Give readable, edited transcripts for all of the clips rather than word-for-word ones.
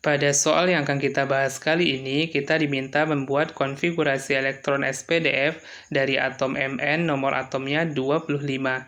Pada soal yang akan kita bahas kali ini, kita diminta membuat konfigurasi elektron SPDF dari atom Mn, nomor atomnya 25.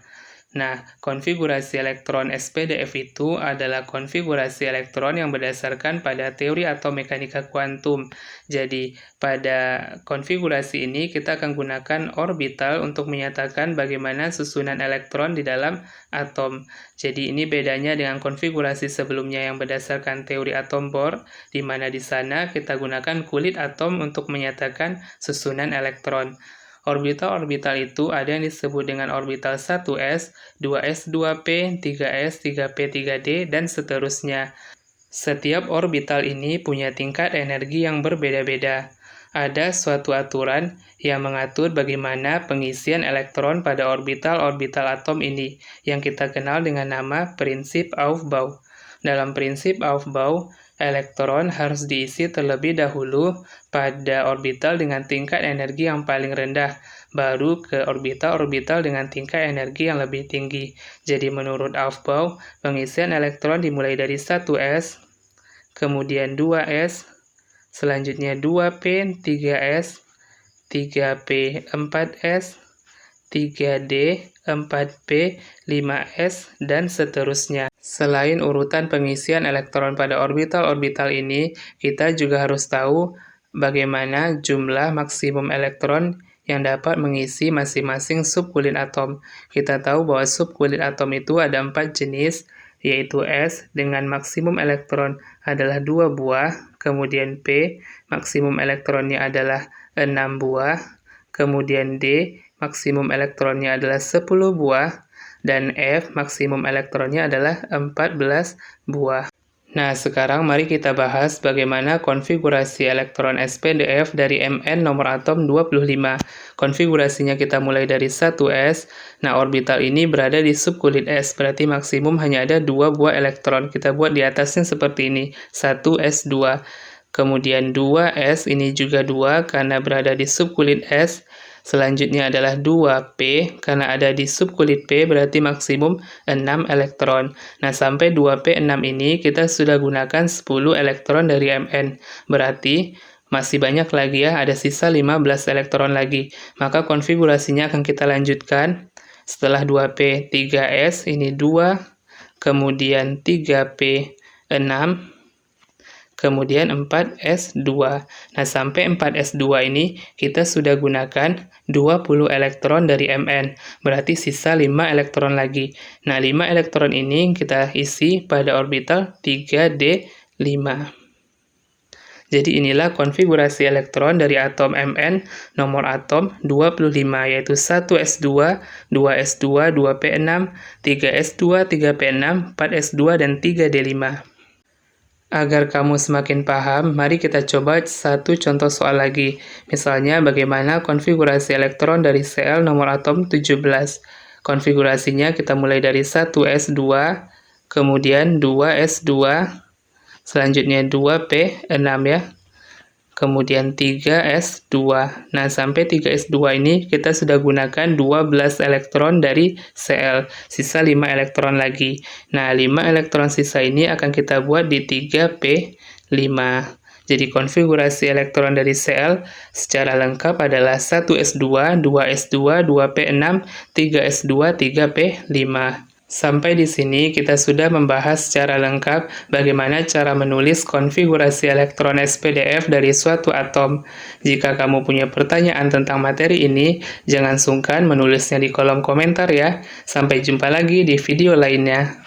Nah, konfigurasi elektron SPDF itu adalah konfigurasi elektron yang berdasarkan pada teori atom mekanika kuantum. Jadi, pada konfigurasi ini kita akan gunakan orbital untuk menyatakan bagaimana susunan elektron di dalam atom. Jadi, ini bedanya dengan konfigurasi sebelumnya yang berdasarkan teori atom Bohr, di mana di sana kita gunakan kulit atom untuk menyatakan susunan elektron. Orbital-orbital itu ada yang disebut dengan orbital 1s, 2s, 2p, 3s, 3p, 3d, dan seterusnya. Setiap orbital ini punya tingkat energi yang berbeda-beda. Ada suatu aturan yang mengatur bagaimana pengisian elektron pada orbital-orbital atom ini, yang kita kenal dengan nama prinsip Aufbau. Dalam prinsip Aufbau, elektron harus diisi terlebih dahulu pada orbital dengan tingkat energi yang paling rendah, baru ke orbital-orbital dengan tingkat energi yang lebih tinggi. Jadi menurut Aufbau, pengisian elektron dimulai dari 1s, kemudian 2s, selanjutnya 2p, 3s, 3p, 4s, 3d, 4p, 5s, dan seterusnya. Selain urutan pengisian elektron pada orbital-orbital ini, kita juga harus tahu bagaimana jumlah maksimum elektron yang dapat mengisi masing-masing subkulit atom. Kita tahu bahwa subkulit atom itu ada 4 jenis, yaitu S dengan maksimum elektron adalah 2 buah, kemudian P, maksimum elektronnya adalah 6 buah, kemudian D, maksimum elektronnya adalah 10 buah, dan F, maksimum elektronnya adalah 14 buah. Nah, sekarang mari kita bahas bagaimana konfigurasi elektron SPDF dari Mn nomor atom 25. Konfigurasinya kita mulai dari 1s. Nah, orbital ini berada di subkulit S, berarti maksimum hanya ada 2 buah elektron. Kita buat di atasnya seperti ini, 1s2. Kemudian 2s, ini juga 2 karena berada di subkulit S. Selanjutnya adalah 2p, karena ada di subkulit P berarti maksimum 6 elektron. Nah, sampai 2p6 ini kita sudah gunakan 10 elektron dari Mn. Berarti masih banyak lagi ya, ada sisa 15 elektron lagi. Maka konfigurasinya akan kita lanjutkan. Setelah 2p, 3s, ini 2, kemudian 3p, 6, kemudian 4s2. Nah, sampai 4s2 ini kita sudah gunakan 20 elektron dari Mn, berarti sisa 5 elektron lagi. Nah, 5 elektron ini kita isi pada orbital 3d5. Jadi inilah konfigurasi elektron dari atom Mn nomor atom 25, yaitu 1s2, 2s2, 2p6, 3s2, 3p6, 4s2, dan 3d5. Agar kamu semakin paham, mari kita coba satu contoh soal lagi. Misalnya bagaimana konfigurasi elektron dari Cl nomor atom 17. Konfigurasinya kita mulai dari 1s2, kemudian 2s2, selanjutnya 2p6 ya, kemudian 3s2. Nah, sampai 3s2 ini kita sudah gunakan 12 elektron dari Cl, sisa 5 elektron lagi. Nah, 5 elektron sisa ini akan kita buat di 3p5. Jadi konfigurasi elektron dari Cl secara lengkap adalah 1s2, 2s2, 2p6, 3s2, 3p5. Sampai di sini kita sudah membahas secara lengkap bagaimana cara menulis konfigurasi elektron SPDF dari suatu atom. Jika kamu punya pertanyaan tentang materi ini, jangan sungkan menulisnya di kolom komentar ya. Sampai jumpa lagi di video lainnya.